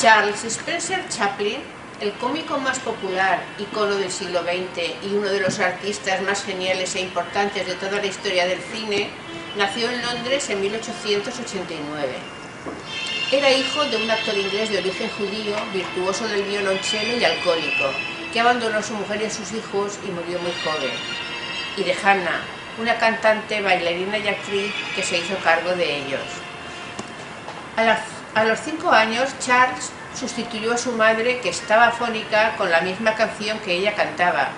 Charles Spencer Chaplin, el cómico más popular, icono del siglo XX y uno de los artistas más geniales e importantes de toda la historia del cine, nació en Londres en 1889. Era hijo de un actor inglés de origen judío, virtuoso del violonchelo y alcohólico, que abandonó a su mujer y a sus hijos y murió muy joven, y de Hannah, una cantante, bailarina y actriz que se hizo cargo de ellos. A los 5 años, Charles sustituyó a su madre, que estaba afónica, con la misma canción que ella cantaba.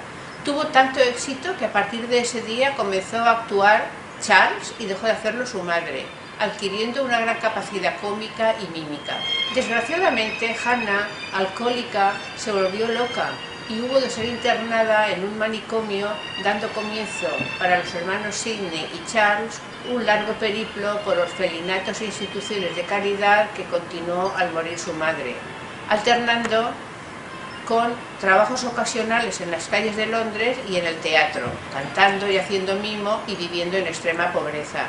Tuvo tanto éxito que a partir de ese día comenzó a actuar Charles y dejó de hacerlo su madre, adquiriendo una gran capacidad cómica y mímica. Desgraciadamente, Hannah, alcohólica, se volvió loca y hubo de ser internada en un manicomio, dando comienzo para los hermanos Sidney y Charles un largo periplo por orfelinatos e instituciones de caridad que continuó al morir su madre, alternando con trabajos ocasionales en las calles de Londres y en el teatro, cantando y haciendo mimo y viviendo en extrema pobreza.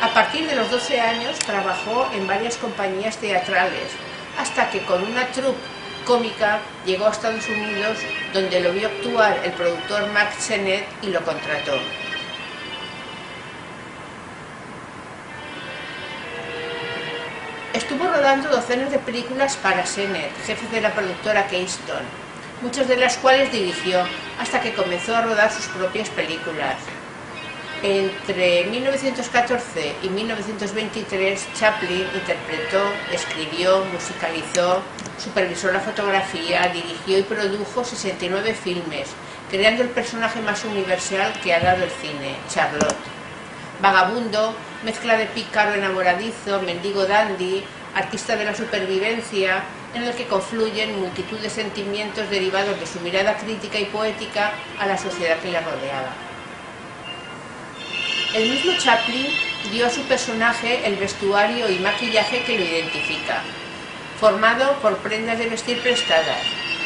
A partir de los 12 años trabajó en varias compañías teatrales, hasta que con una troupe cómica llegó a Estados Unidos, donde lo vio actuar el productor Mack Sennett y lo contrató. Estuvo rodando docenas de películas para Sennett, jefe de la productora Keystone, muchas de las cuales dirigió, hasta que comenzó a rodar sus propias películas. Entre 1914 y 1923, Chaplin interpretó, escribió, musicalizó, supervisó la fotografía, dirigió y produjo 69 filmes, creando el personaje más universal que ha dado el cine, Charlotte. Vagabundo, mezcla de pícaro enamoradizo, mendigo dandy, artista de la supervivencia, en el que confluyen multitud de sentimientos derivados de su mirada crítica y poética a la sociedad que le rodeaba. El mismo Chaplin dio a su personaje el vestuario y maquillaje que lo identifica, formado por prendas de vestir prestadas,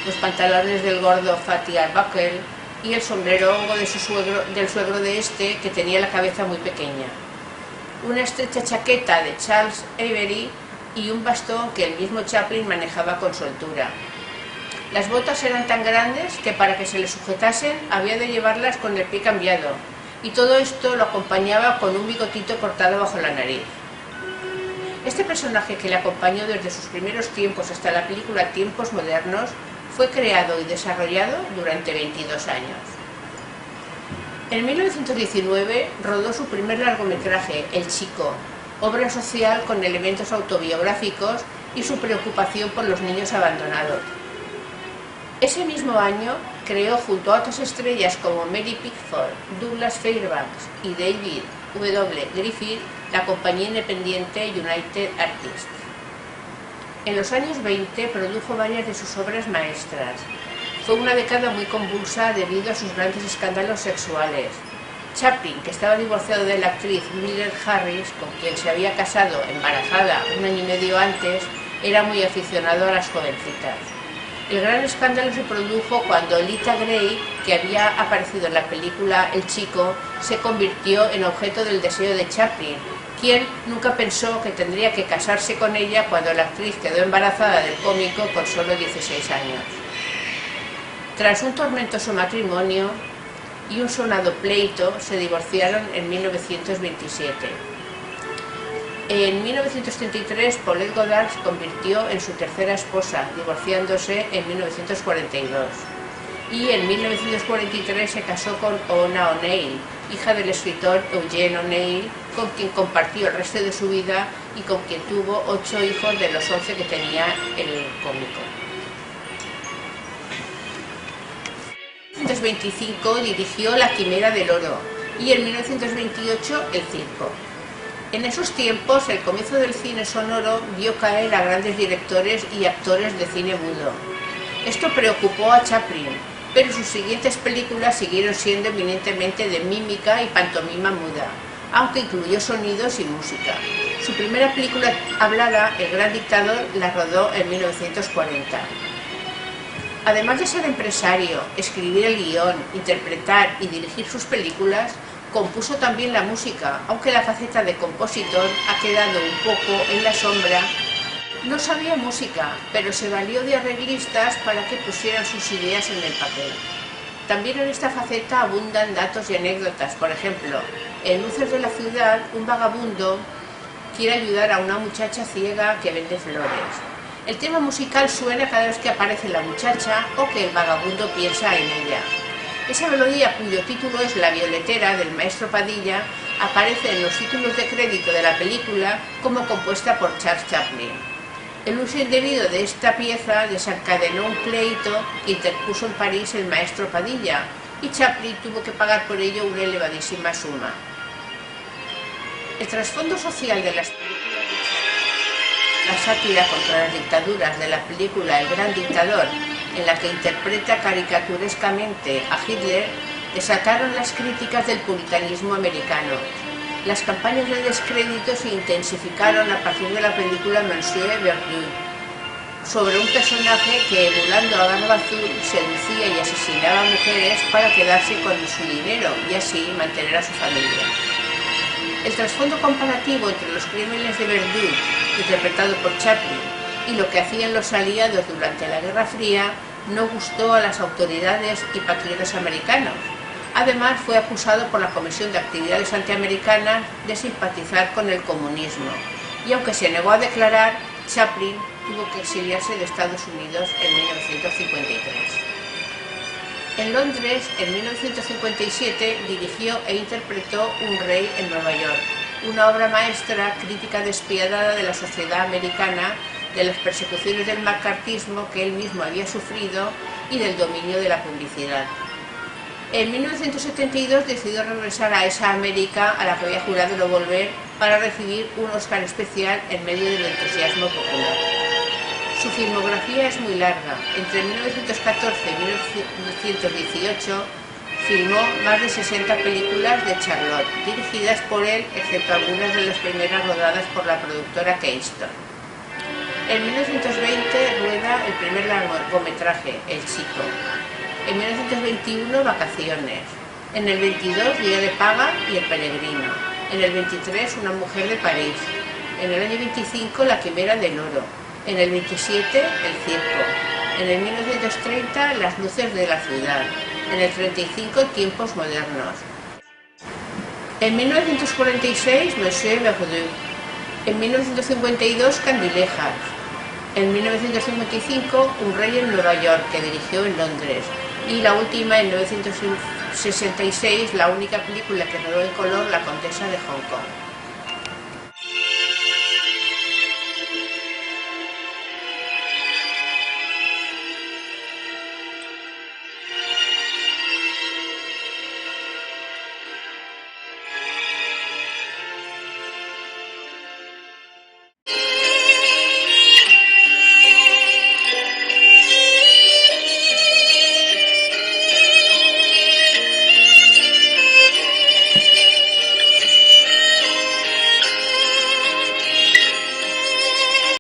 los pantalones del gordo Fatty Arbuckle y el sombrero hongo del suegro de este, que tenía la cabeza muy pequeña, una estrecha chaqueta de Charles Avery y un bastón que el mismo Chaplin manejaba con soltura. Las botas eran tan grandes que para que se le sujetasen había de llevarlas con el pie cambiado, y todo esto lo acompañaba con un bigotito cortado bajo la nariz. Este personaje, que le acompañó desde sus primeros tiempos hasta la película Tiempos Modernos, fue creado y desarrollado durante 22 años. En 1919 rodó su primer largometraje, El Chico, obra social con elementos autobiográficos y su preocupación por los niños abandonados. Ese mismo año creó, junto a otras estrellas como Mary Pickford, Douglas Fairbanks y David W. Griffith, la compañía independiente United Artists. En los años 20 produjo varias de sus obras maestras. Fue una década muy convulsa debido a sus grandes escándalos sexuales. Chaplin, que estaba divorciado de la actriz Mildred Harris, con quien se había casado embarazada un año y medio antes, era muy aficionado a las jovencitas. El gran escándalo se produjo cuando Lita Grey, que había aparecido en la película El Chico, se convirtió en objeto del deseo de Chaplin, quien nunca pensó que tendría que casarse con ella cuando la actriz quedó embarazada del cómico con solo 16 años. Tras un tormentoso matrimonio y un sonado pleito, se divorciaron en 1927. En 1933, Paulette Goddard se convirtió en su tercera esposa, divorciándose en 1942. Y en 1943 se casó con Ona O'Neill, hija del escritor Eugene O'Neill, con quien compartió el resto de su vida y con quien tuvo 8 hijos de los 11 que tenía el cómico. En 1925 dirigió La Quimera del Oro y en 1928 El Circo. En esos tiempos, el comienzo del cine sonoro vio caer a grandes directores y actores de cine mudo. Esto preocupó a Chaplin, pero sus siguientes películas siguieron siendo eminentemente de mímica y pantomima muda, aunque incluyó sonidos y música. Su primera película hablada, El Gran Dictador, la rodó en 1940. Además de ser empresario, escribir el guión, interpretar y dirigir sus películas, compuso también la música, aunque la faceta de compositor ha quedado un poco en la sombra No sabía música, pero se valió de arreglistas para que pusieran sus ideas en el papel. También en esta faceta abundan datos y anécdotas. Por ejemplo, en Luces de la ciudad, un vagabundo quiere ayudar a una muchacha ciega que vende flores. El tema musical suena cada vez que aparece la muchacha o que el vagabundo piensa en ella. Esa melodía, cuyo título es La violetera del maestro Padilla, aparece en los títulos de crédito de la película como compuesta por Charles Chaplin. El uso indebido de esta pieza desencadenó un pleito que interpuso en París el maestro Padilla, y Chaplin tuvo que pagar por ello una elevadísima suma. El trasfondo social de las películas de Chaplin, la sátira contra las dictaduras de la película El gran dictador, en la que interpreta caricaturescamente a Hitler, desataron las críticas del puritanismo americano. Las campañas de descrédito se intensificaron a partir de la película Monsieur Verdoux, sobre un personaje que, emulando a Barba Azul, seducía y asesinaba a mujeres para quedarse con su dinero y así mantener a su familia. El trasfondo comparativo entre los crímenes de Verdoux, interpretado por Chaplin, y lo que hacían los aliados durante la Guerra Fría no gustó a las autoridades y patriotas americanos. Además, fue acusado por la Comisión de Actividades Antiamericanas de simpatizar con el comunismo, y aunque se negó a declarar, Chaplin tuvo que exiliarse de Estados Unidos en 1953. En Londres, en 1957, dirigió e interpretó Un rey en Nueva York, una obra maestra crítica despiadada de la sociedad americana, de las persecuciones del macartismo que él mismo había sufrido y del dominio de la publicidad. En 1972 decidió regresar a esa América a la que había jurado no volver para recibir un Oscar especial en medio del entusiasmo popular. Su filmografía es muy larga. Entre 1914 y 1918 filmó más de 60 películas de Charlotte, dirigidas por él, excepto algunas de las primeras rodadas por la productora Keystone. En 1920 rueda el primer largometraje, El chico. En 1921, Vacaciones. En el 22, Día de paga y El peregrino. En el 23, Una mujer de París. En el año 25, La quimera del oro. En el 27, El circo. En el 1930, Las luces de la ciudad. En el 35, Tiempos modernos. En 1946, Monsieur Verdoux. En 1952, Candilejas. En 1955, Un rey en Nueva York, que dirigió en Londres. Y la última, en 1966, la única película que rodó en color, La condesa de Hong Kong.